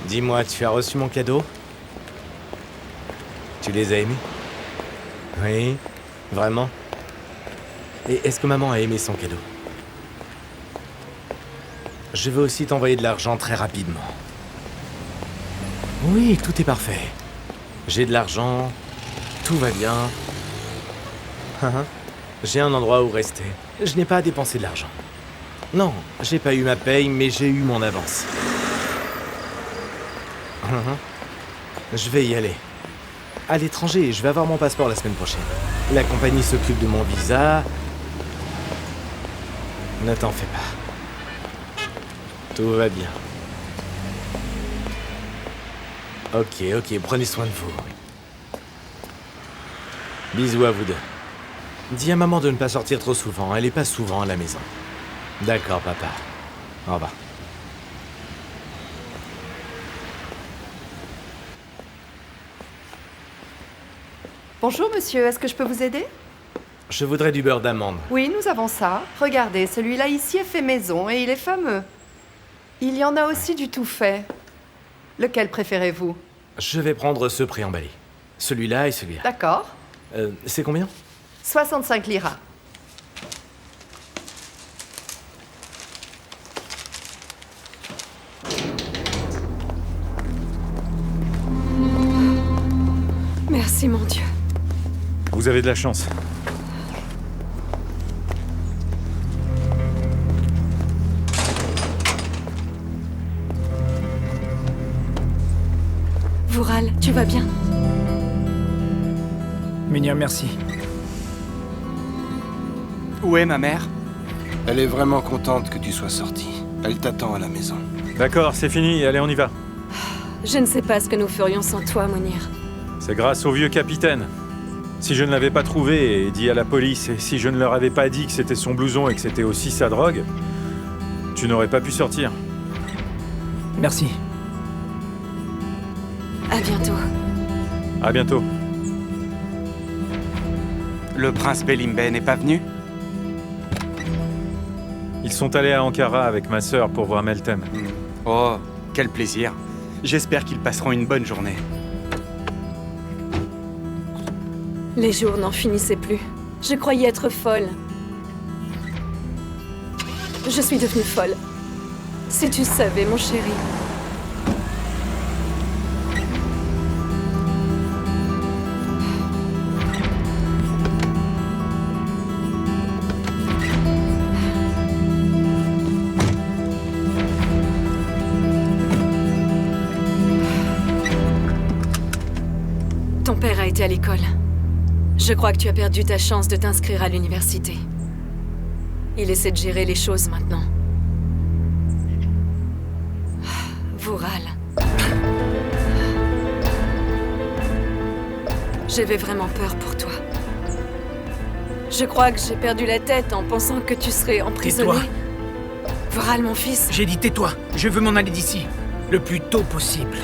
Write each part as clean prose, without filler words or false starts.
Dis-moi, tu as reçu mon cadeau? Tu les as aimés? Oui, vraiment? Et est-ce que maman a aimé son cadeau? Je veux aussi t'envoyer de l'argent très rapidement. Oui, tout est parfait. J'ai de l'argent, tout va bien. J'ai un endroit où rester. Je n'ai pas à dépenser de l'argent. Non, j'ai pas eu ma paye, mais j'ai eu mon avance. Je vais y aller. À l'étranger, je vais avoir mon passeport la semaine prochaine. La compagnie s'occupe de mon visa. Ne t'en fais pas. Tout va bien. Ok, prenez soin de vous. Bisous à vous deux. Dis à maman de ne pas sortir trop souvent, elle est pas souvent à la maison. D'accord, papa. Au revoir. Bonjour monsieur, est-ce que je peux vous aider? Je voudrais du beurre d'amande. Oui, nous avons ça. Regardez, celui-là ici est fait maison et il est fameux. Il y en a aussi du tout fait. Lequel préférez-vous? Je vais prendre ce préemballé. Celui-là et celui-là. D'accord. C'est combien? 65 liras. Merci mon Dieu. Vous avez de la chance. Vural, tu vas bien? Munir, merci. Où est ma mère? Elle est vraiment contente que tu sois sorti. Elle t'attend à la maison. D'accord, c'est fini, allez, on y va. Je ne sais pas ce que nous ferions sans toi, Munir. C'est grâce au vieux capitaine. Si je ne l'avais pas trouvé et dit à la police, et si je ne leur avais pas dit que c'était son blouson et que c'était aussi sa drogue, tu n'aurais pas pu sortir. Merci. À bientôt. À bientôt. Le prince Belimbe n'est pas venu? Ils sont allés à Ankara avec ma sœur pour voir Meltem. Oh, quel plaisir. J'espère qu'ils passeront une bonne journée. Les jours n'en finissaient plus. Je croyais être folle. Je suis devenue folle. Si tu savais, mon chéri. Ton père a été à l'école. Je crois que tu as perdu ta chance de t'inscrire à l'université. Il essaie de gérer les choses maintenant. Vural. J'avais vraiment peur pour toi. Je crois que j'ai perdu la tête en pensant que tu serais emprisonné. Tais-toi. Vural, mon fils. J'ai dit tais-toi. Je veux m'en aller d'ici. Le plus tôt possible.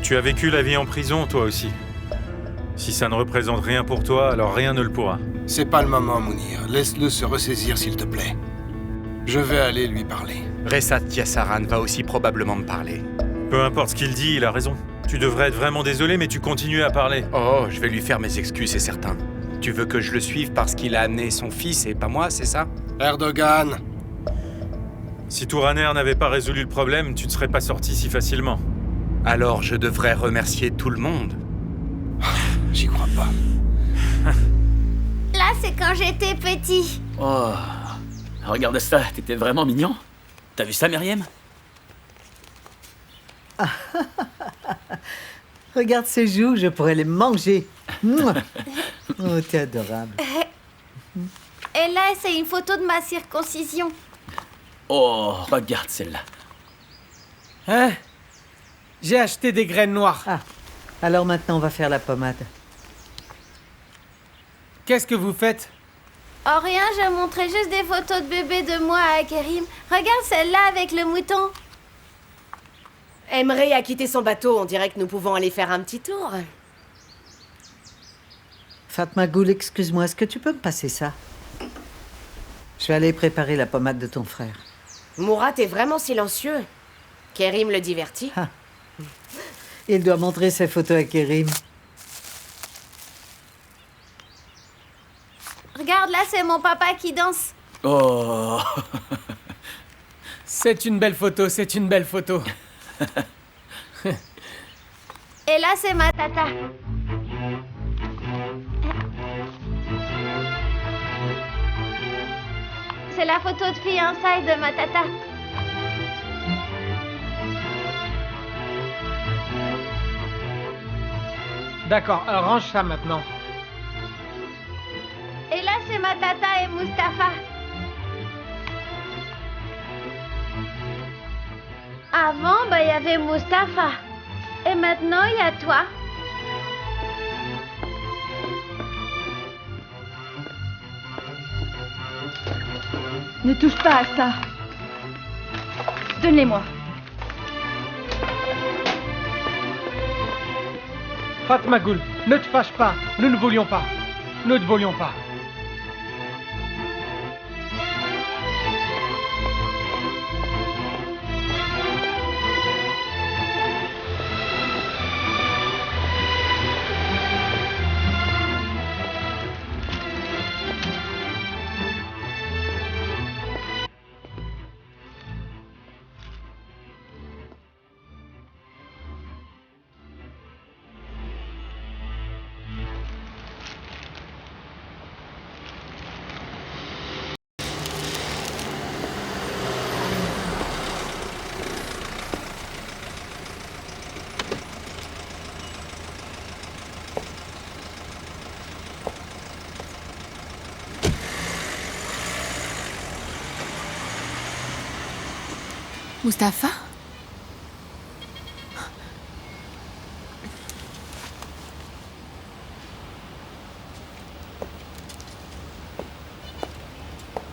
Tu as vécu la vie en prison, toi aussi. Si ça ne représente rien pour toi, alors rien ne le pourra. C'est pas le moment, Mounir. Laisse-le se ressaisir, s'il te plaît. Je vais aller lui parler. Ressat Yassaran va aussi probablement me parler. Peu importe ce qu'il dit, il a raison. Tu devrais être vraiment désolé, mais tu continues à parler. Oh, je vais lui faire mes excuses, c'est certain. Tu veux que je le suive parce qu'il a amené son fils et pas moi, c'est ça? Erdogan! Si Touraner n'avait pas résolu le problème, tu ne serais pas sorti si facilement. Alors je devrais remercier tout le monde. J'y crois pas. Là, c'est quand j'étais petit. Oh, regarde ça, t'étais vraiment mignon. T'as vu ça, Myriam? Regarde ses joues, je pourrais les manger. Mouah. Oh, t'es adorable. Et là, c'est une photo de ma circoncision. Oh, regarde celle-là. Hein? J'ai acheté des graines noires. Ah, alors maintenant on va faire la pommade. Qu'est-ce que vous faites? Oh rien, je montrais juste des photos de bébé de moi à Kerim. Regarde celle-là avec le mouton. Emre a quitté son bateau, on dirait que nous pouvons aller faire un petit tour. Fatmagul, excuse-moi, est-ce que tu peux me passer ça? Je vais aller préparer la pommade de ton frère. Murat est vraiment silencieux. Kerim le divertit. Ah. Il doit montrer ses photos à Kerim. Regarde, là, c'est mon papa qui danse. Oh. C'est une belle photo, c'est une belle photo. Et là, c'est ma tata. C'est la photo de fiançailles de ma tata. D'accord, range ça maintenant. Et là, c'est ma tata et Mustapha. Avant, il y avait Mustapha. Et maintenant, il y a toi. Ne touche pas à ça. Donne-les-moi. Fatmagul, ne te fâche pas. Nous ne voulions pas. Nous ne voulions pas. Mustapha?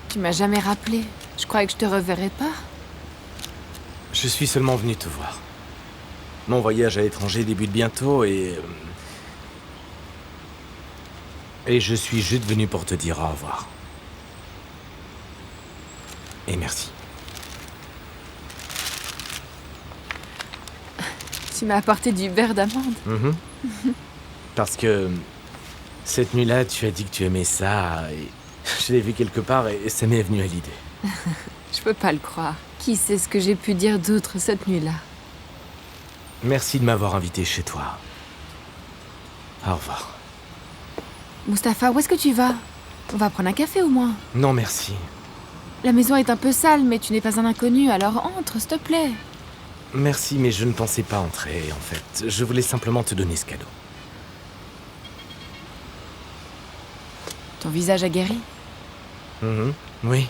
Tu m'as jamais rappelé. Je croyais que je te reverrais pas. Je suis seulement venu te voir. Mon voyage à l'étranger débute bientôt et je suis juste venu pour te dire au revoir. Et merci. Tu m'as apporté du beurre d'amande. Parce que cette nuit-là, tu as dit que tu aimais ça et je l'ai vu quelque part et ça m'est venu à l'idée. Je peux pas le croire. Qui sait ce que j'ai pu dire d'autre cette nuit-là? Merci de m'avoir invité chez toi. Au revoir. Mustapha, où est-ce que tu vas? On va prendre un café au moins. Non, merci. La maison est un peu sale, mais tu n'es pas un inconnu, alors entre, s'il te plaît. Merci, mais je ne pensais pas entrer, en fait. Je voulais simplement te donner ce cadeau. Ton visage a guéri? Oui.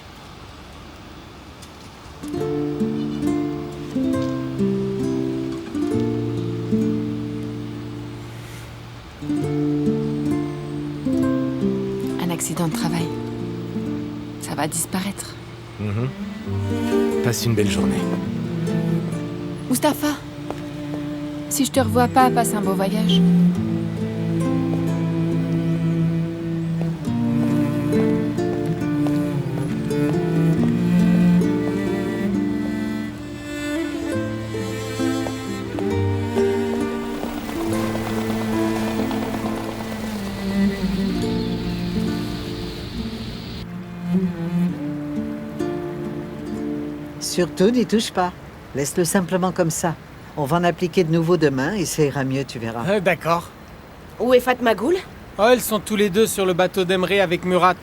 Un accident de travail. Ça va disparaître. Passe une belle journée. Mustapha, si je te revois pas, passe un beau voyage. Surtout, n'y touche pas. Laisse-le simplement comme ça. On va en appliquer de nouveau demain et ça ira mieux, tu verras. D'accord. Où est Fatmagul? Oh, ils sont tous les deux sur le bateau d'Emre avec Murat.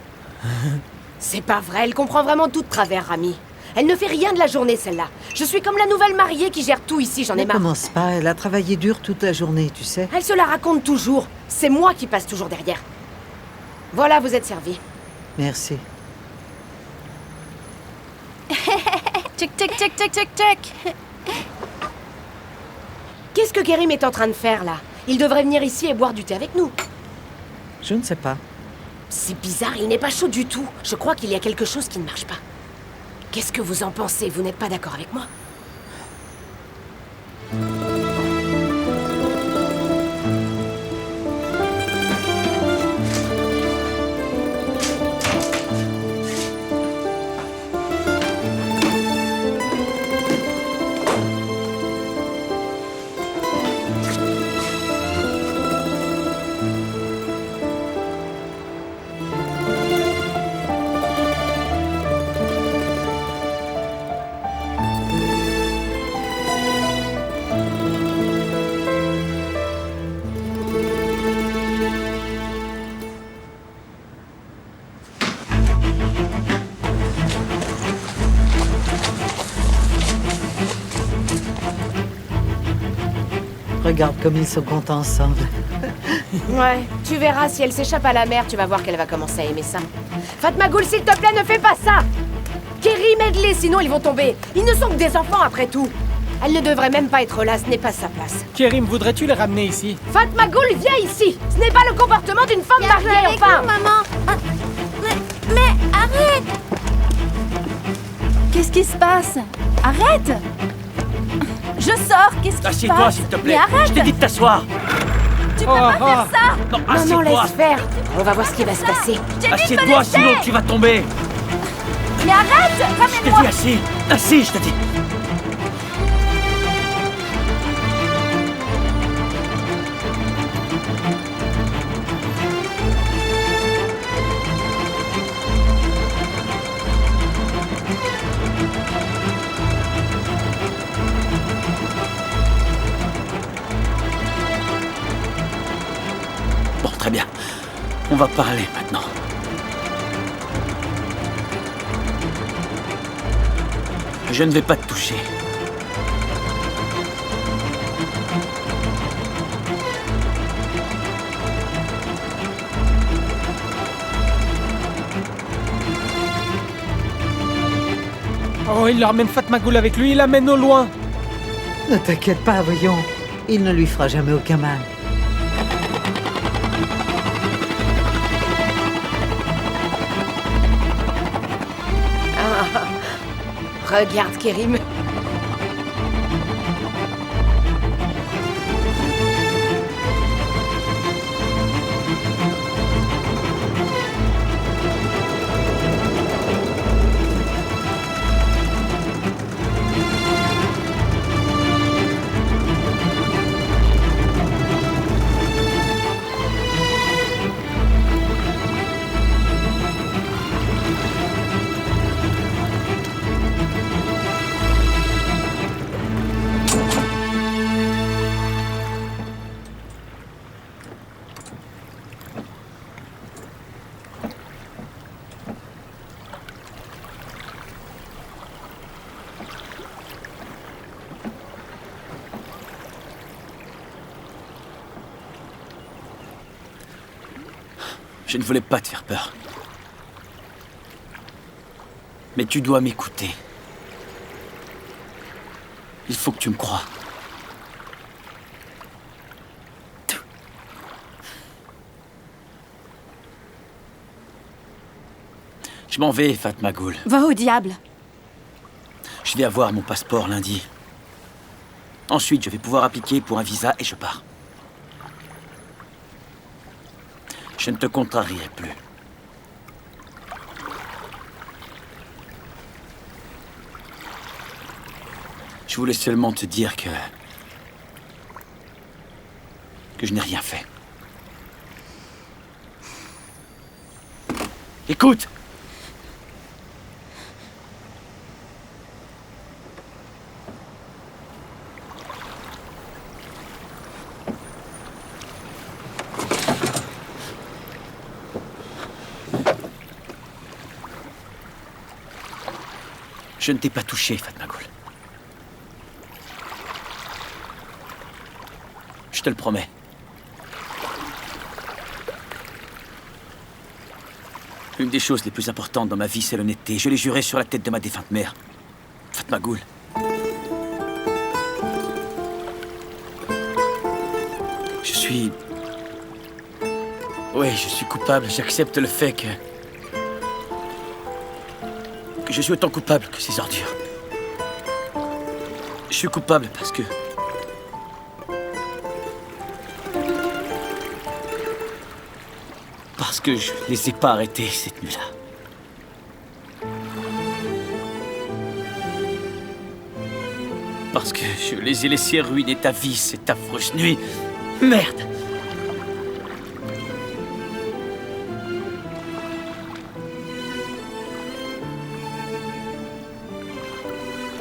C'est pas vrai, elle comprend vraiment tout de travers, Rami. Elle ne fait rien de la journée, celle-là. Je suis comme la nouvelle mariée qui gère tout ici, j'en ai Ne marre. commence pas, elle a travaillé dur toute la journée, tu sais. Elle se la raconte toujours. C'est moi qui passe toujours derrière. Voilà, vous êtes servis. Merci. Tchic, tchic, tchic, tchic, tchic, tchic. Qu'est-ce que Kerim est en train de faire, là? Il devrait venir ici et boire du thé avec nous. Je ne sais pas. C'est bizarre, il n'est pas chaud du tout. Je crois qu'il y a quelque chose qui ne marche pas. Qu'est-ce que vous en pensez? Vous n'êtes pas d'accord avec moi? Regarde comme ils sont contents ensemble. Ouais, tu verras, si elle s'échappe à la mer, tu vas voir qu'elle va commencer à aimer ça. Fatmagoul, s'il te plaît, ne fais pas ça! Kerim, aide-les, sinon ils vont tomber. Ils ne sont que des enfants, après tout. Elle ne devrait même pas être là, ce n'est pas sa place. Kerim, voudrais-tu les ramener ici? Fatmagoul, viens ici! Ce n'est pas le comportement d'une femme mariée, enfin! Maman! Mais arrête! Qu'est-ce qui se passe? Arrête! Je sors, qu'est-ce qui se passe? Assieds-toi, s'il te plaît. Mais arrête! Je t'ai dit de t'asseoir. Tu peux pas faire ça! Non, Non, assieds-toi. laisse faire. On va voir ce qui va se passer. Assieds-toi, sinon tu vas tomber. Mais arrête! Je t'ai dit assis. Assis, je t'ai dit. Bon, très bien. On va parler maintenant. Je ne vais pas te toucher. Oh, il leur ramène Fatmagoul avec lui, il l'amène au loin. Ne t'inquiète pas, voyons. Il ne lui fera jamais aucun mal. Ah, regarde, Kerim. Je ne voulais pas te faire peur. Mais tu dois m'écouter. Il faut que tu me crois. Je m'en vais, Fatmagoul. Va au diable! Je vais avoir mon passeport lundi. Ensuite, je vais pouvoir appliquer pour un visa et je pars. Je ne te contrarierai plus. Je voulais seulement te dire que je n'ai rien fait. Écoute! Je ne t'ai pas touché, Fatmagoul. Je te le promets. Une des choses les plus importantes dans ma vie, c'est l'honnêteté. Je l'ai juré sur la tête de ma défunte mère, Fatmagoul. Oui, je suis coupable. J'accepte le fait que je suis autant coupable que ces ordures. Je suis coupable parce que je les ai pas arrêtés cette nuit-là. Parce que je les ai laissés ruiner ta vie cette affreuse nuit. Merde!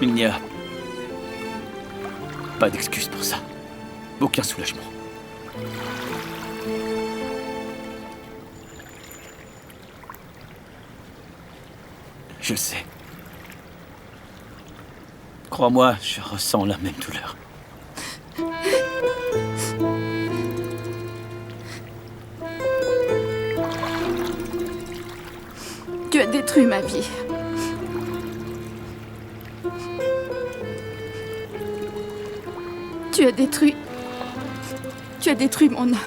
Il n'y a pas d'excuse pour ça. Aucun soulagement. Je le sais. Crois-moi, je ressens la même douleur. Tu as détruit ma vie. Tu as détruit mon âme.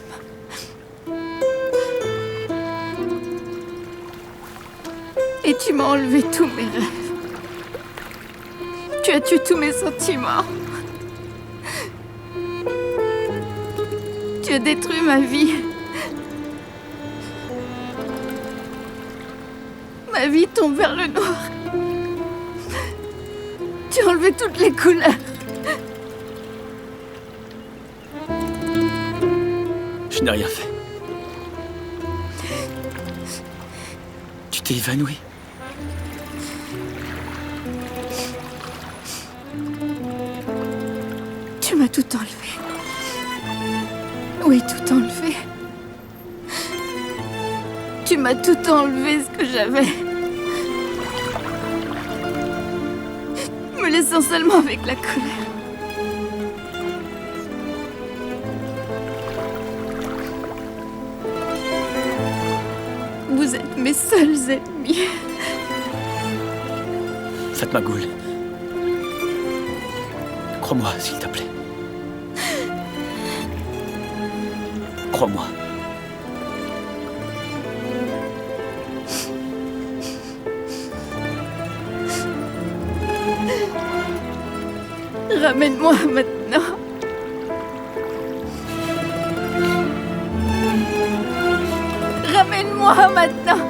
Et tu m'as enlevé tous mes rêves. Tu as tué tous mes sentiments. Tu as détruit ma vie. Ma vie tombe vers le noir. Tu as enlevé toutes les couleurs. Je n'ai rien fait. Tu t'es évanoui. Tu m'as tout enlevé. Oui, tout enlevé. Tu m'as tout enlevé ce que j'avais. Me laissant seulement avec la colère. Vous êtes mes seuls ennemis. Fatma Goul. Crois-moi, s'il te plaît. Crois-moi. Ramène-moi maintenant. Ramène-moi maintenant.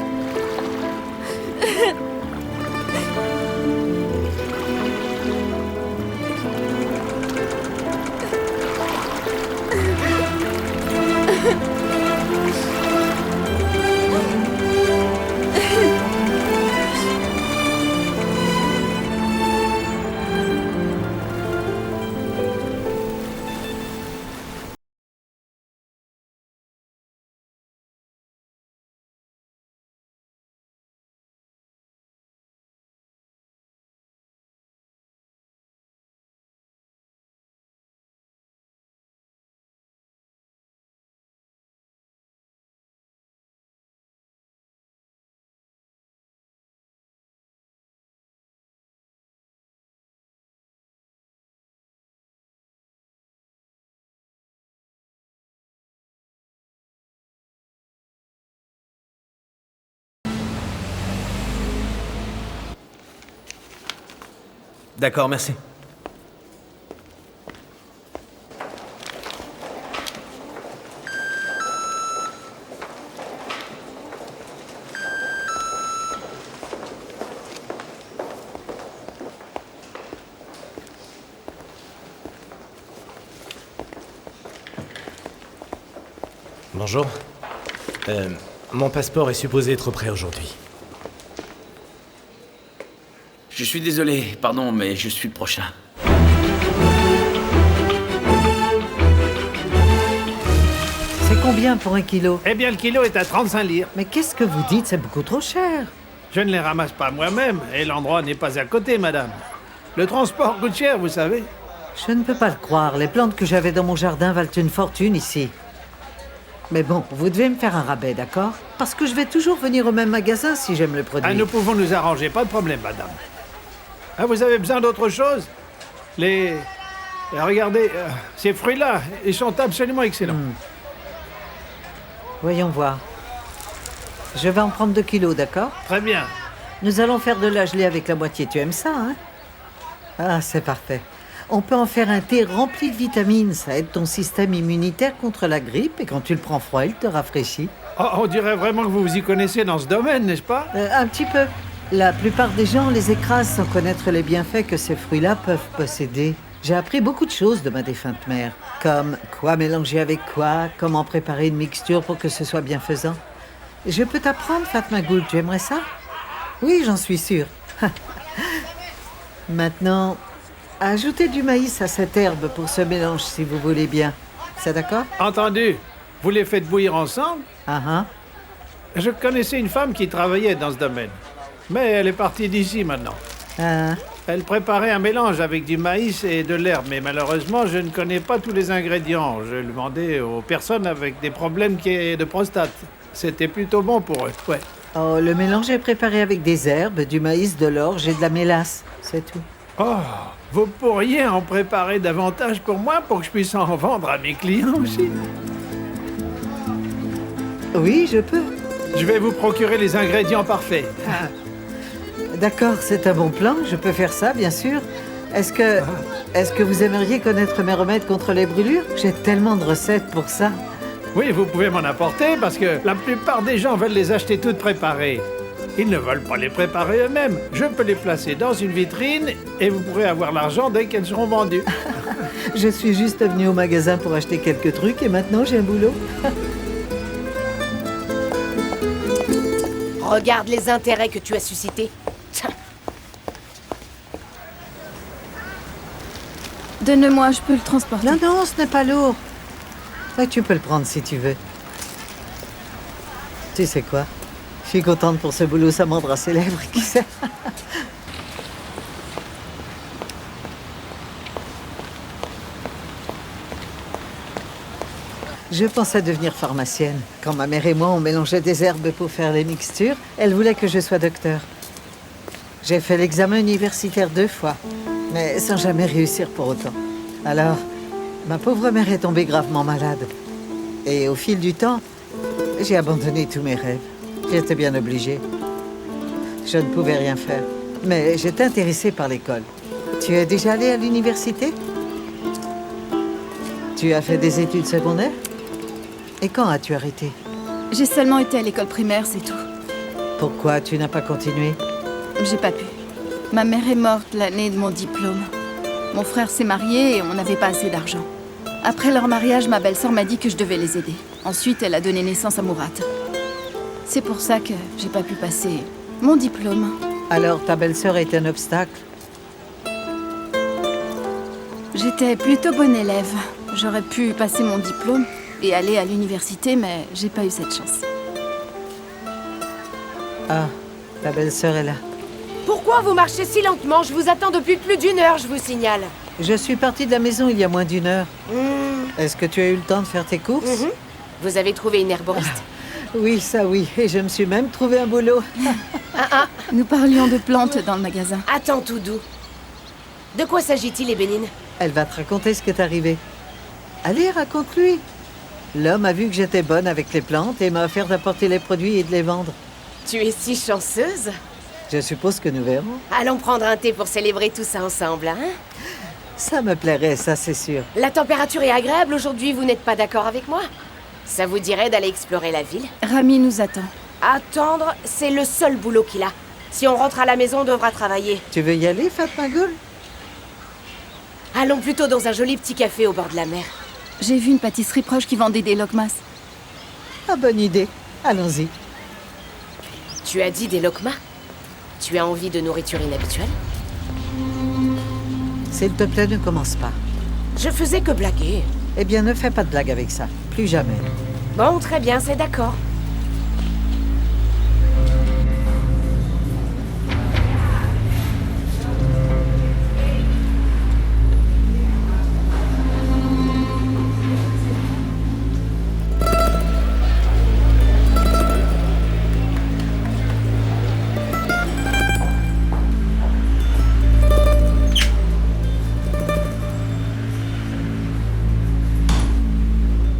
D'accord, merci. Bonjour. Mon passeport est supposé être prêt aujourd'hui. Je suis désolé, pardon, mais je suis le prochain. C'est combien pour 1 kilo? Eh bien, le kilo est à 35 lire. Mais qu'est-ce que vous dites? C'est beaucoup trop cher. Je ne les ramasse pas moi-même, et l'endroit n'est pas à côté, madame. Le transport coûte cher, vous savez. Je ne peux pas le croire. Les plantes que j'avais dans mon jardin valent une fortune ici. Mais bon, vous devez me faire un rabais, d'accord? Parce que je vais toujours venir au même magasin si j'aime le produit. Ah, nous pouvons nous arranger, pas de problème, madame. Ah, vous avez besoin d'autre chose? Regardez, ces fruits-là, ils sont absolument excellents. Voyons voir. Je vais en prendre 2 kilos, d'accord? Très bien. Nous allons faire de la gelée avec la moitié. Tu aimes ça, hein? Ah, c'est parfait. On peut en faire un thé rempli de vitamines. Ça aide ton système immunitaire contre la grippe et quand tu le prends froid, il te rafraîchit. Oh, on dirait vraiment que vous vous y connaissez dans ce domaine, n'est-ce pas? Un petit peu. La plupart des gens les écrasent sans connaître les bienfaits que ces fruits-là peuvent posséder. J'ai appris beaucoup de choses de ma défunte mère, comme quoi mélanger avec quoi, comment préparer une mixture pour que ce soit bienfaisant. Je peux t'apprendre, Fatma Goul, tu aimerais ça? Oui, j'en suis sûre. Maintenant, ajoutez du maïs à cette herbe pour ce mélange, si vous voulez bien. C'est d'accord? Entendu. Vous les faites bouillir ensemble? Je connaissais une femme qui travaillait dans ce domaine. Mais elle est partie d'ici maintenant. Elle préparait un mélange avec du maïs et de l'herbe, mais malheureusement, je ne connais pas tous les ingrédients. Je le demandais aux personnes avec des problèmes de prostate. C'était plutôt bon pour eux, ouais. Oh, le mélange est préparé avec des herbes, du maïs, de l'orge et de la mélasse. C'est tout. Oh, vous pourriez en préparer davantage pour moi pour que je puisse en vendre à mes clients aussi? Oui, je peux. Je vais vous procurer les ingrédients parfaits. D'accord, c'est un bon plan. Je peux faire ça, bien sûr. Est-ce que vous aimeriez connaître mes remèdes contre les brûlures? J'ai tellement de recettes pour ça. Oui, vous pouvez m'en apporter parce que la plupart des gens veulent les acheter toutes préparées. Ils ne veulent pas les préparer eux-mêmes. Je peux les placer dans une vitrine et vous pourrez avoir l'argent dès qu'elles seront vendues. Je suis juste venue au magasin pour acheter quelques trucs et maintenant j'ai un boulot. Regarde les intérêts que tu as suscités. Donne-le-moi, je peux le transporter. Non, non, ce n'est pas lourd. Ouais, tu peux le prendre si tu veux. Tu sais quoi? Je suis contente pour ce boulot, ça mordra ses lèvres, qui sait? Je pensais devenir pharmacienne. Quand ma mère et moi, on mélangeait des herbes pour faire les mixtures, elle voulait que je sois docteur. J'ai fait l'examen universitaire 2 fois, mais sans jamais réussir pour autant. Alors, ma pauvre mère est tombée gravement malade. Et au fil du temps, j'ai abandonné tous mes rêves. J'étais bien obligée. Je ne pouvais rien faire. Mais j'étais intéressée par l'école. Tu es déjà allée à l'université? Tu as fait des études secondaires? Et quand as-tu arrêté? J'ai seulement été à l'école primaire, c'est tout. Pourquoi tu n'as pas continué? J'ai pas pu. Ma mère est morte l'année de mon diplôme. Mon frère s'est marié et on n'avait pas assez d'argent. Après leur mariage, ma belle-sœur m'a dit que je devais les aider. Ensuite, elle a donné naissance à Murat. C'est pour ça que j'ai pas pu passer mon diplôme. Alors ta belle-sœur est un obstacle? J'étais plutôt bonne élève. J'aurais pu passer mon diplôme et aller à l'université, mais j'ai pas eu cette chance. Ah, ta belle-sœur est là. Pourquoi vous marchez si lentement? Je vous attends depuis plus d'1 heure, je vous signale. Je suis partie de la maison il y a moins d'1 heure. Est-ce que tu as eu le temps de faire tes courses? Vous avez trouvé une herboriste? Oui, ça oui. Et je me suis même trouvé un boulot. Nous parlions de plantes dans le magasin. Attends, tout doux. De quoi s'agit-il, Ébénine? Elle va te raconter ce qui est arrivé. Allez, raconte-lui. L'homme a vu que j'étais bonne avec les plantes et m'a offert d'apporter les produits et de les vendre. Tu es si chanceuse. Je suppose que nous verrons. Allons prendre un thé pour célébrer tout ça ensemble, hein? Ça me plairait, ça c'est sûr. La température est agréable aujourd'hui, vous n'êtes pas d'accord avec moi? Ça vous dirait d'aller explorer la ville? Rami nous attend. Attendre, c'est le seul boulot qu'il a. Si on rentre à la maison, on devra travailler. Tu veux y aller, Fatma Gul? Allons plutôt dans un joli petit café au bord de la mer. J'ai vu une pâtisserie proche qui vendait des lokmas. Ah, bonne idée. Allons-y. Tu as dit des lokmas? Tu as envie de nourriture inhabituelle? S'il te plaît, ne commence pas. Je faisais que blaguer. Eh bien, ne fais pas de blague avec ça. Plus jamais. Bon, très bien, c'est d'accord.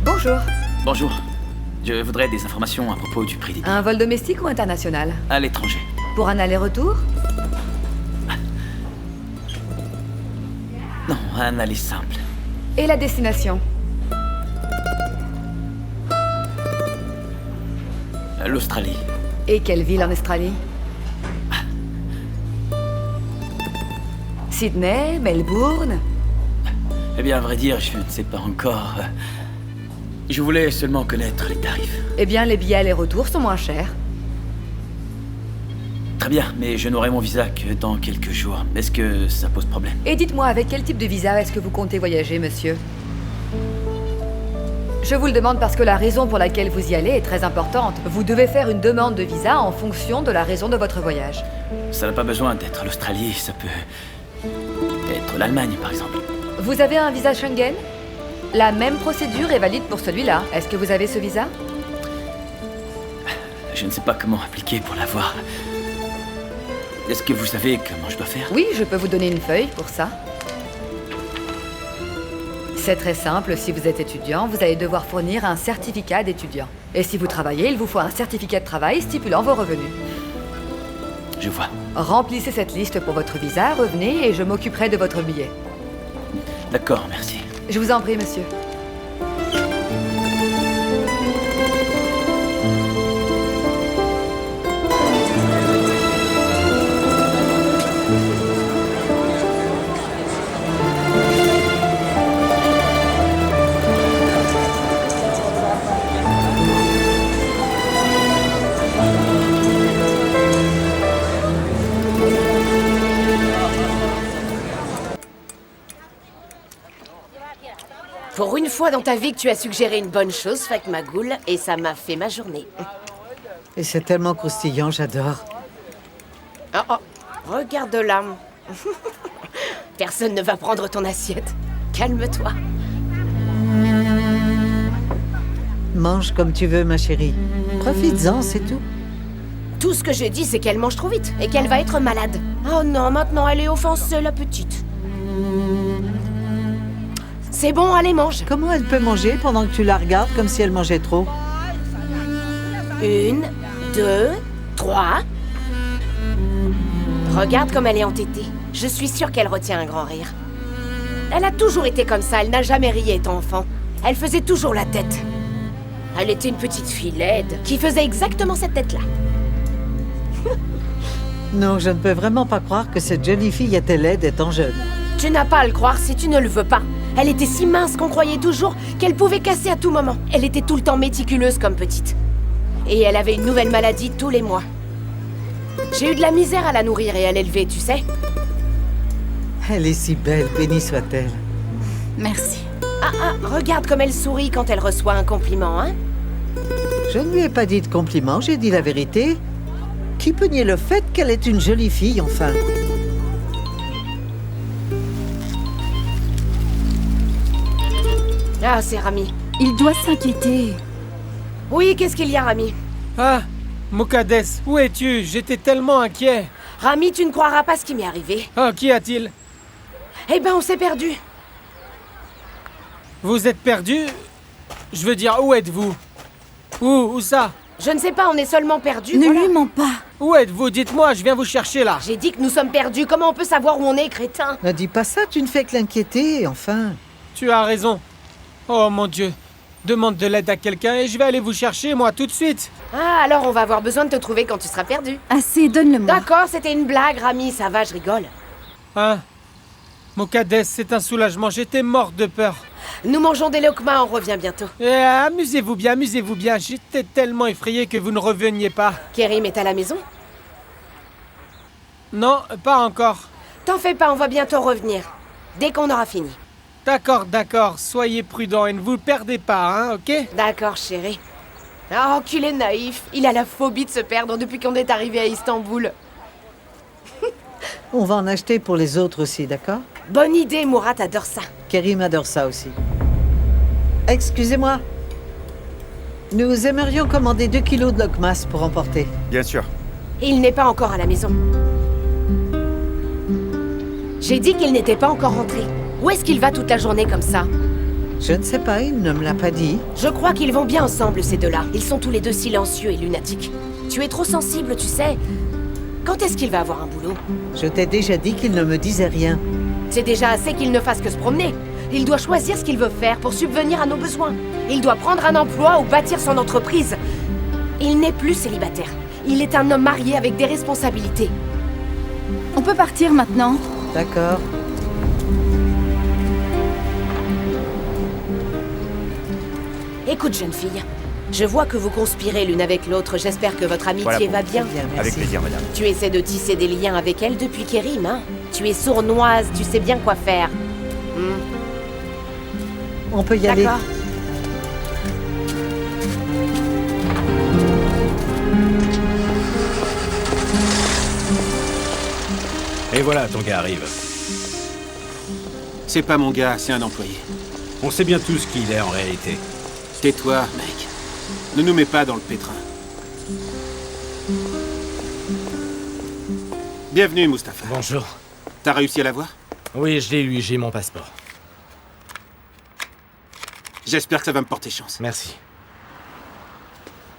Bonjour. Bonjour. Je voudrais des informations à propos du prix des billets. Un vol domestique ou international? À l'étranger. Pour un aller-retour? Non, un aller simple. Et la destination? L'Australie. Et quelle ville en Australie? Sydney? Melbourne? Eh bien, à vrai dire, je ne sais pas encore. Je voulais seulement connaître les tarifs. Eh bien, les billets aller-retour sont moins chers. Très bien, mais je n'aurai mon visa que dans quelques jours. Est-ce que ça pose problème? Et dites-moi, avec quel type de visa est-ce que vous comptez voyager, monsieur? Je vous le demande parce que la raison pour laquelle vous y allez est très importante. Vous devez faire une demande de visa en fonction de la raison de votre voyage. Ça n'a pas besoin d'être l'Australie, ça peut être l'Allemagne, par exemple. Vous avez un visa Schengen? La même procédure est valide pour celui-là. Est-ce que vous avez ce visa? Je ne sais pas comment appliquer pour l'avoir. Est-ce que vous savez comment je dois faire? Oui, je peux vous donner une feuille pour ça. C'est très simple, si vous êtes étudiant, vous allez devoir fournir un certificat d'étudiant. Et si vous travaillez, il vous faut un certificat de travail stipulant vos revenus. Je vois. Remplissez cette liste pour votre visa, revenez et je m'occuperai de votre billet. D'accord, merci. Je vous en prie, monsieur. Pour une fois dans ta vie que tu as suggéré une bonne chose, Fatmagoul, et ça m'a fait ma journée. Et c'est tellement croustillant, j'adore. Oh, oh, regarde là. Personne ne va prendre ton assiette. Calme-toi. Mange comme tu veux, ma chérie. Profites-en, c'est tout. Tout ce que j'ai dit, c'est qu'elle mange trop vite et qu'elle va être malade. Oh non, maintenant elle est offensée, la petite. C'est bon, allez, mange. Comment elle peut manger pendant que tu la regardes comme si elle mangeait trop? 1, 2, 3. Regarde comme elle est entêtée. Je suis sûre qu'elle retient un grand rire. Elle a toujours été comme ça, elle n'a jamais ri étant enfant. Elle faisait toujours la tête. Elle était une petite fille laide qui faisait exactement cette tête-là. Non, je ne peux vraiment pas croire que cette jolie fille était laide étant jeune. Tu n'as pas à le croire si tu ne le veux pas. Elle était si mince qu'on croyait toujours qu'elle pouvait casser à tout moment. Elle était tout le temps méticuleuse comme petite. Et elle avait une nouvelle maladie tous les mois. J'ai eu de la misère à la nourrir et à l'élever, tu sais. Elle est si belle, bénie soit-elle. Merci. Ah, regarde comme elle sourit quand elle reçoit un compliment, hein? Je ne lui ai pas dit de compliment, j'ai dit la vérité. Qui peut nier le fait qu'elle est une jolie fille, enfin? Ah, c'est Rami. Il doit s'inquiéter. Oui, qu'est-ce qu'il y a, Rami? Ah, Mokaddes, où es-tu? J'étais tellement inquiet. Rami, tu ne croiras pas ce qui m'est arrivé. Ah, qu'y a-t-il? Eh ben, on s'est perdu. Vous êtes perdu? Je veux dire, où êtes-vous? Où ça? Je ne sais pas, on est seulement perdus. Ne lui mens pas. Où êtes-vous? Dites-moi, je viens vous chercher là. J'ai dit que nous sommes perdus. Comment on peut savoir où on est, crétin? Ne dis pas ça, tu ne fais que l'inquiéter, enfin. Tu as raison. Oh mon Dieu. Demande de l'aide à quelqu'un et je vais aller vous chercher, moi, tout de suite. Ah, alors on va avoir besoin de te trouver quand tu seras perdu. Assez, donne-le-moi. D'accord, c'était une blague, Rami, ça va, je rigole. Hein? Mokaddes, c'est un soulagement, j'étais morte de peur. Nous mangeons des lokmas, on revient bientôt. Amusez-vous bien, j'étais tellement effrayé que vous ne reveniez pas. Kerim est à la maison? Non, pas encore. T'en fais pas, on va bientôt revenir. Dès qu'on aura fini. D'accord, soyez prudents et ne vous perdez pas, hein, ok? D'accord, chérie. Oh, qu'il est naïf. Il a la phobie de se perdre depuis qu'on est arrivé à Istanbul. On va en acheter pour les autres aussi, d'accord? Bonne idée, Murat adore ça. Kerim adore ça aussi. Excusez-moi. Nous aimerions commander 2 kilos de lokmas pour emporter. Bien sûr. Il n'est pas encore à la maison. J'ai dit qu'il n'était pas encore rentré. Où est-ce qu'il va toute la journée comme ça? Je ne sais pas, il ne me l'a pas dit. Je crois qu'ils vont bien ensemble, ces deux-là. Ils sont tous les deux silencieux et lunatiques. Tu es trop sensible, tu sais. Quand est-ce qu'il va avoir un boulot? Je t'ai déjà dit qu'il ne me disait rien. C'est déjà assez qu'il ne fasse que se promener. Il doit choisir ce qu'il veut faire pour subvenir à nos besoins. Il doit prendre un emploi ou bâtir son entreprise. Il n'est plus célibataire. Il est un homme marié avec des responsabilités. On peut partir maintenant. D'accord. Écoute, jeune fille, je vois que vous conspirez l'une avec l'autre. J'espère que votre amitié va bien. Avec plaisir, madame. Tu essaies de tisser des liens avec elle depuis Kerim, hein? Tu es sournoise, tu sais bien quoi faire. On peut y aller. D'accord. Et voilà, ton gars arrive. C'est pas mon gars, c'est un employé. On sait bien tous qui il est en réalité. Tais-toi, mec. Ne nous mets pas dans le pétrin. Bienvenue, Mustapha. Bonjour. T'as réussi à l'avoir? Oui, je l'ai eu, j'ai mon passeport. J'espère que ça va me porter chance. Merci.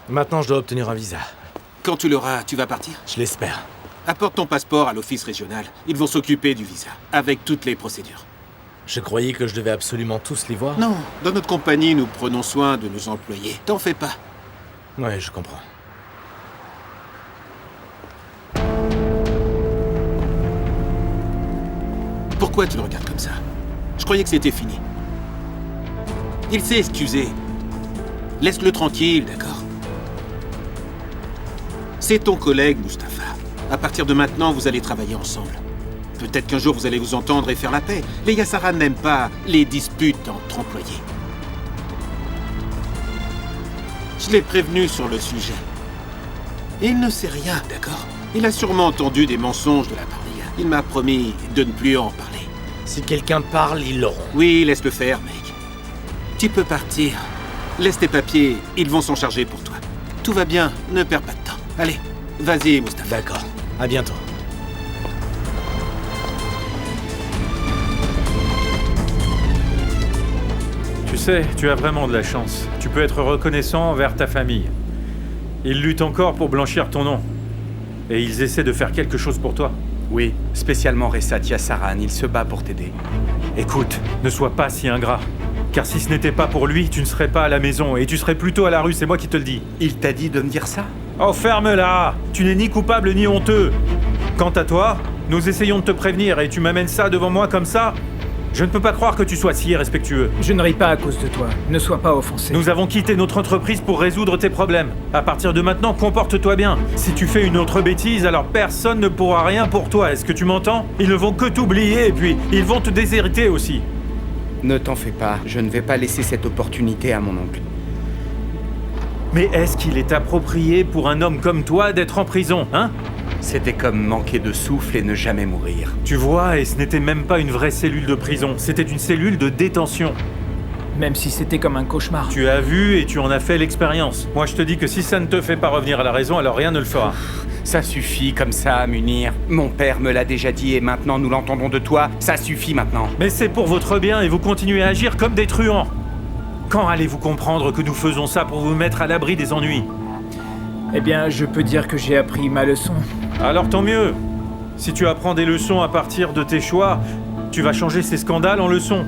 Maintenant, je dois obtenir un visa. Quand tu l'auras, tu vas partir? Je l'espère. Apporte ton passeport à l'office régional. Ils vont s'occuper du visa, avec toutes les procédures. Je croyais que je devais absolument tous les voir. Non, dans notre compagnie, nous prenons soin de nos employés. T'en fais pas. Ouais, je comprends. Pourquoi tu le regardes comme ça? Je croyais que c'était fini. Il s'est excusé. Laisse-le tranquille, d'accord? C'est ton collègue, Mustapha. À partir de maintenant, vous allez travailler ensemble. Peut-être qu'un jour, vous allez vous entendre et faire la paix. Les Yassara n'aiment pas les disputes entre employés. Je l'ai prévenu sur le sujet. Et il ne sait rien, d'accord? Il a sûrement entendu des mensonges de la part des gars. Il m'a promis de ne plus en parler. Si quelqu'un parle, ils l'auront. Oui, laisse-le faire, mec. Tu peux partir. Laisse tes papiers, ils vont s'en charger pour toi. Tout va bien, ne perds pas de temps. Allez, vas-y, Mustapha. D'accord, à bientôt. Tu sais, tu as vraiment de la chance. Tu peux être reconnaissant envers ta famille. Ils luttent encore pour blanchir ton nom. Et ils essaient de faire quelque chose pour toi. Oui, spécialement Ressat Yassaran, il se bat pour t'aider. Écoute, ne sois pas si ingrat. Car si ce n'était pas pour lui, tu ne serais pas à la maison et tu serais plutôt à la rue, c'est moi qui te le dis. Il t'a dit de me dire ça? Oh, ferme-la! Tu n'es ni coupable ni honteux. Quant à toi, nous essayons de te prévenir et tu m'amènes ça devant moi comme ça? Je ne peux pas croire que tu sois si irrespectueux. Je ne ris pas à cause de toi. Ne sois pas offensé. Nous avons quitté notre entreprise pour résoudre tes problèmes. À partir de maintenant, comporte-toi bien. Si tu fais une autre bêtise, alors personne ne pourra rien pour toi. Est-ce que tu m'entends? Ils ne vont que t'oublier et puis ils vont te déshériter aussi. Ne t'en fais pas, je ne vais pas laisser cette opportunité à mon oncle. Mais est-ce qu'il est approprié pour un homme comme toi d'être en prison, hein? C'était comme manquer de souffle et ne jamais mourir. Tu vois, et ce n'était même pas une vraie cellule de prison, c'était une cellule de détention. Même si c'était comme un cauchemar. Tu as vu et tu en as fait l'expérience. Moi je te dis que si ça ne te fait pas revenir à la raison, alors rien ne le fera. Ça suffit comme ça, Munir. Mon père me l'a déjà dit et maintenant nous l'entendons de toi. Ça suffit maintenant. Mais c'est pour votre bien et vous continuez à agir comme des truands. Quand allez-vous comprendre que nous faisons ça pour vous mettre à l'abri des ennuis? Eh bien, je peux dire que j'ai appris ma leçon. Alors tant mieux. Si tu apprends des leçons à partir de tes choix, tu vas changer ces scandales en leçons.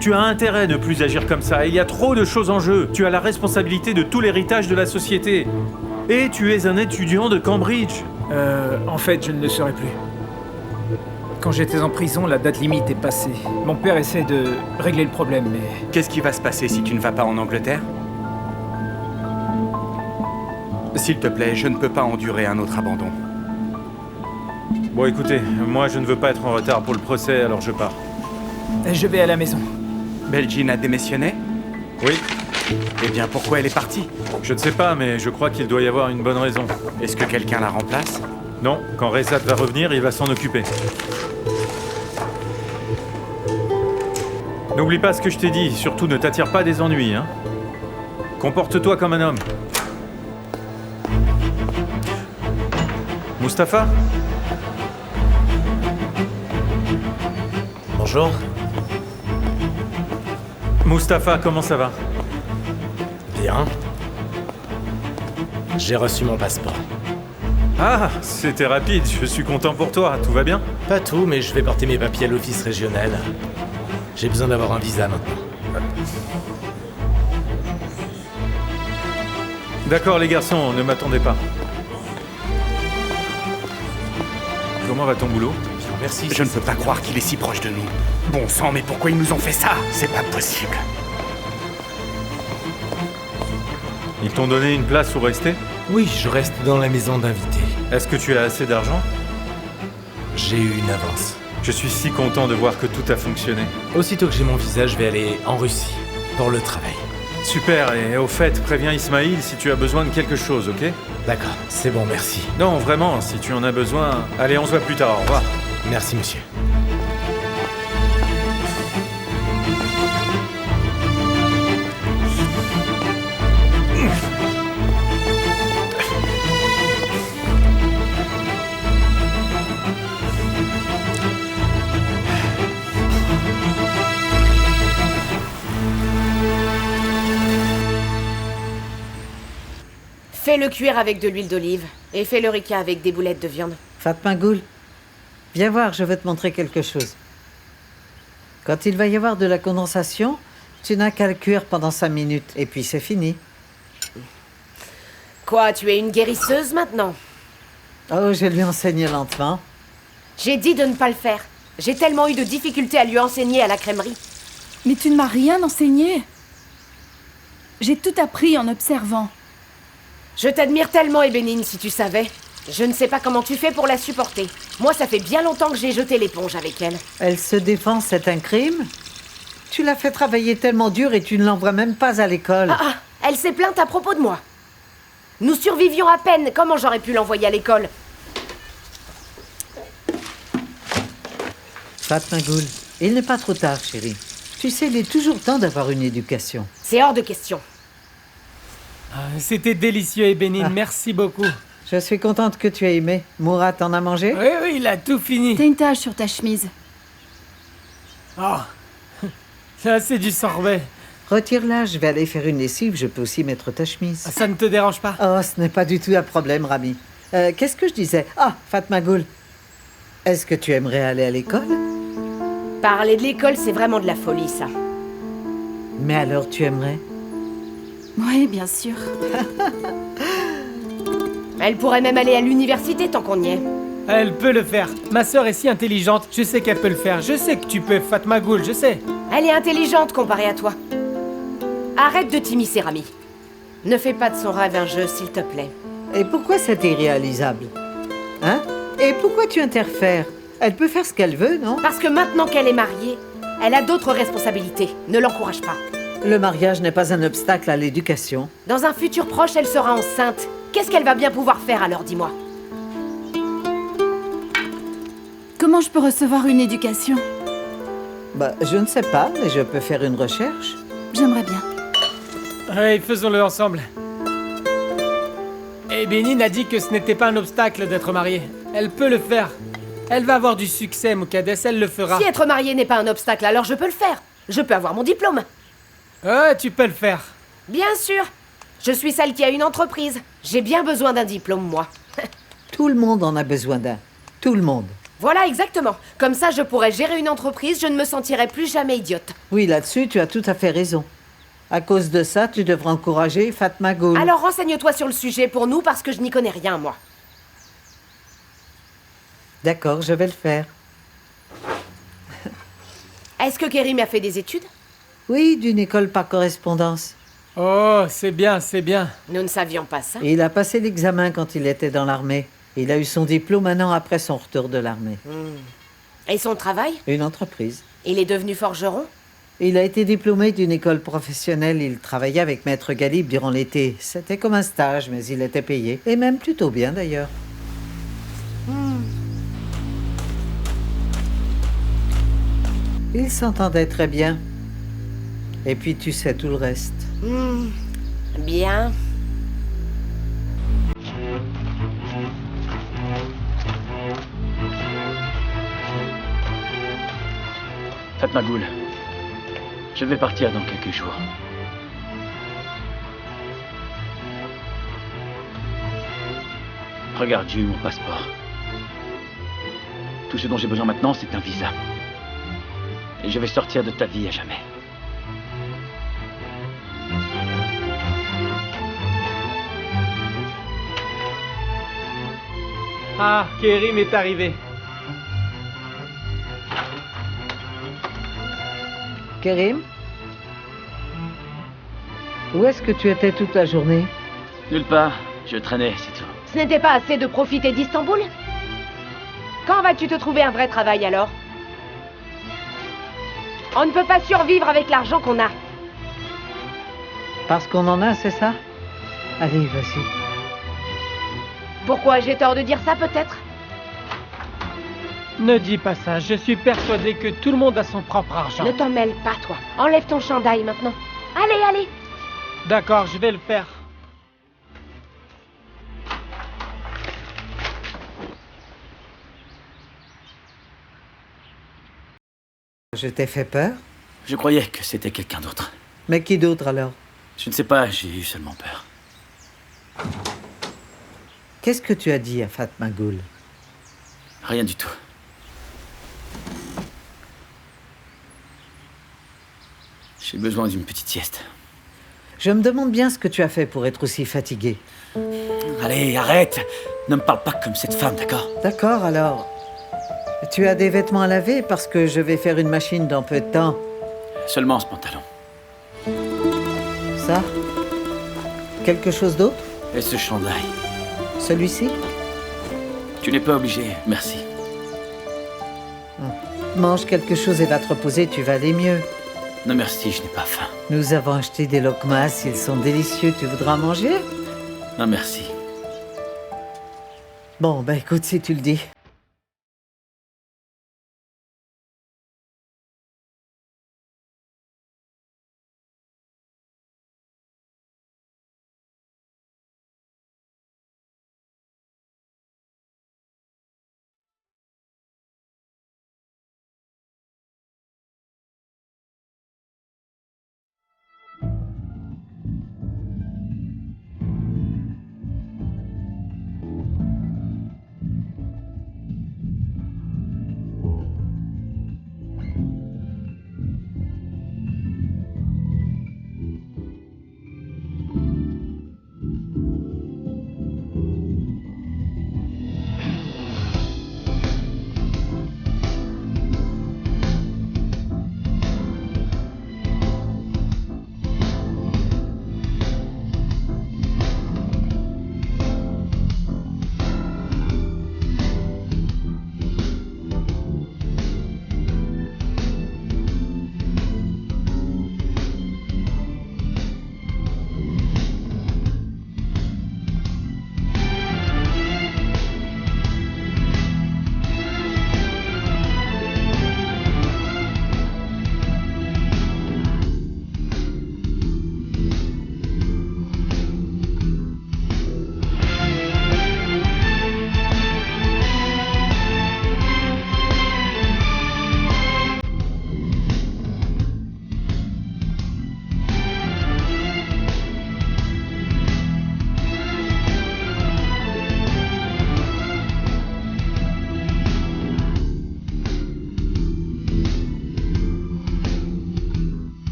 Tu as intérêt de plus agir comme ça, et il y a trop de choses en jeu. Tu as la responsabilité de tout l'héritage de la société. Et tu es un étudiant de Cambridge. En fait, je ne le serai plus. Quand j'étais en prison, la date limite est passée. Mon père essaie de régler le problème, mais... Qu'est-ce qui va se passer si tu ne vas pas en Angleterre? S'il te plaît, je ne peux pas endurer un autre abandon. Bon, écoutez, moi je ne veux pas être en retard pour le procès, alors je pars. Je vais à la maison. Belgine a démissionné? Oui. Eh bien, pourquoi elle est partie? Je ne sais pas, mais je crois qu'il doit y avoir une bonne raison. Est-ce que quelqu'un la remplace? Non, quand Ressat va revenir, il va s'en occuper. N'oublie pas ce que je t'ai dit, surtout ne t'attire pas des ennuis, hein. Comporte-toi comme un homme. Mustapha? Bonjour. Mustapha, comment ça va? Bien. J'ai reçu mon passeport. Ah, c'était rapide, je suis content pour toi, tout va bien? Pas tout, mais je vais porter mes papiers à l'office régional. J'ai besoin d'avoir un visa maintenant. D'accord les garçons, ne m'attendez pas. Comment va ton boulot? Bien, merci. Je ne peux pas croire qu'il est si proche de nous. Bon sang, mais pourquoi ils nous ont fait ça? C'est pas possible. Ils t'ont donné une place où rester? Oui, je reste dans la maison d'invités. Est-ce que tu as assez d'argent? J'ai eu une avance. Je suis si content de voir que tout a fonctionné. Aussitôt que j'ai mon visa, je vais aller en Russie pour le travail. Super, et au fait, préviens Ismaïl si tu as besoin de quelque chose, ok? D'accord, c'est bon, merci. Non, vraiment, si tu en as besoin... Allez, on se voit plus tard, au revoir. Merci, monsieur. Fais-le cuire avec de l'huile d'olive. Et fais le rica avec des boulettes de viande. Fatma Ghoul, viens voir, je vais te montrer quelque chose. Quand il va y avoir de la condensation, tu n'as qu'à le cuire pendant 5 minutes, et puis c'est fini. Quoi, tu es une guérisseuse maintenant? Oh, je lui enseigne lentement. J'ai dit de ne pas le faire. J'ai tellement eu de difficultés à lui enseigner à la crèmerie. Mais tu ne m'as rien enseigné. J'ai tout appris en observant. Je t'admire tellement, Ébénine, si tu savais. Je ne sais pas comment tu fais pour la supporter. Moi, ça fait bien longtemps que j'ai jeté l'éponge avec elle. Elle se défend, c'est un crime? Tu l'as fait travailler tellement dur et tu ne l'envoies même pas à l'école. Elle s'est plainte à propos de moi. Nous survivions à peine. Comment j'aurais pu l'envoyer à l'école? Fatma Ghoul, il n'est pas trop tard, chérie. Tu sais, il est toujours temps d'avoir une éducation. C'est hors de question. C'était délicieux, Ébénine. Merci beaucoup. Je suis contente que tu aies aimé. Mourad en a mangé? Oui, il a tout fini. T'as une tache sur ta chemise. Oh, ça, c'est du sorbet. Retire-la, je vais aller faire une lessive, je peux aussi mettre ta chemise. Ça ne te dérange pas? Oh, ce n'est pas du tout un problème, Rami. Qu'est-ce que je disais? Ah, Fatma Ghoul, est-ce que tu aimerais aller à l'école? Parler de l'école, c'est vraiment de la folie, ça. Mais alors, tu aimerais? Oui, bien sûr. Elle pourrait même aller à l'université tant qu'on y est. Elle peut le faire. Ma sœur est si intelligente, je sais qu'elle peut le faire. Je sais que tu peux, Fatma Ghoul, je sais. Elle est intelligente comparée à toi. Arrête de t'immiscer, Rami. Ne fais pas de son rêve un jeu, s'il te plaît. Et pourquoi c'est irréalisable? Hein? Et pourquoi tu interfères? Elle peut faire ce qu'elle veut, non? Parce que maintenant qu'elle est mariée, elle a d'autres responsabilités. Ne l'encourage pas. Le mariage n'est pas un obstacle à l'éducation. Dans un futur proche, elle sera enceinte. Qu'est-ce qu'elle va bien pouvoir faire alors, dis-moi? Comment je peux recevoir une éducation? Bah, je ne sais pas, mais je peux faire une recherche. J'aimerais bien. Oui, faisons-le ensemble. Ébénine a dit que ce n'était pas un obstacle d'être mariée. Elle peut le faire. Elle va avoir du succès, Moukades, elle le fera. Si être mariée n'est pas un obstacle, alors je peux le faire. Je peux avoir mon diplôme. Tu peux le faire. Bien sûr. Je suis celle qui a une entreprise. J'ai bien besoin d'un diplôme, moi. Tout le monde en a besoin d'un. Tout le monde. Voilà, exactement. Comme ça, je pourrais gérer une entreprise, je ne me sentirais plus jamais idiote. Oui, là-dessus, tu as tout à fait raison. À cause de ça, tu devrais encourager Fatma Ghoul. Alors renseigne-toi sur le sujet pour nous, parce que je n'y connais rien, moi. D'accord, je vais le faire. Est-ce que Kérim a fait des études? Oui, d'une école par correspondance. Oh, c'est bien, c'est bien. Nous ne savions pas ça. Et il a passé l'examen quand il était dans l'armée. Il a eu son diplôme un an après son retour de l'armée. Et son travail? Une entreprise. Il est devenu forgeron? Il a été diplômé d'une école professionnelle. Il travaillait avec Maître Galib durant l'été. C'était comme un stage, mais il était payé. Et même plutôt bien, d'ailleurs. Ils s'entendaient très bien. Et puis tu sais tout le reste. Bien. Fatma Ghoul, je vais partir dans quelques jours. Regarde, j'ai eu mon passeport. Tout ce dont j'ai besoin maintenant, c'est un visa. Et je vais sortir de ta vie à jamais. Ah, Kérim est arrivé. Kérim? Où est-ce que tu étais toute la journée? Nulle part. Je traînais, c'est tout. Ce n'était pas assez de profiter d'Istanbul? Quand vas-tu te trouver un vrai travail alors? On ne peut pas survivre avec l'argent qu'on a. Parce qu'on en a, c'est ça? Allez, vas-y. Pourquoi j'ai tort de dire ça peut-être? Ne dis pas ça, je suis persuadé que tout le monde a son propre argent. Ne t'en mêle pas, toi. Enlève ton chandail maintenant. Allez, allez. D'accord, je vais le faire. Je t'ai fait peur? Je croyais que c'était quelqu'un d'autre. Mais qui d'autre alors? Je ne sais pas, j'ai eu seulement peur. Qu'est-ce que tu as dit à Fatma Ghoul? Rien du tout. J'ai besoin d'une petite sieste. Je me demande bien ce que tu as fait pour être aussi fatigué. Allez, arrête! Ne me parle pas comme cette femme, d'accord? D'accord, alors. Tu as des vêtements à laver parce que je vais faire une machine dans peu de temps. Seulement ce pantalon. Ça? Quelque chose d'autre? Et ce chandail. Celui-ci? Tu n'es pas obligé, merci. Mange quelque chose et va te reposer, tu vas aller mieux. Non merci, je n'ai pas faim. Nous avons acheté des lokmas, ils sont délicieux, tu voudras manger? Non merci. Bon, bah écoute, si tu le dis.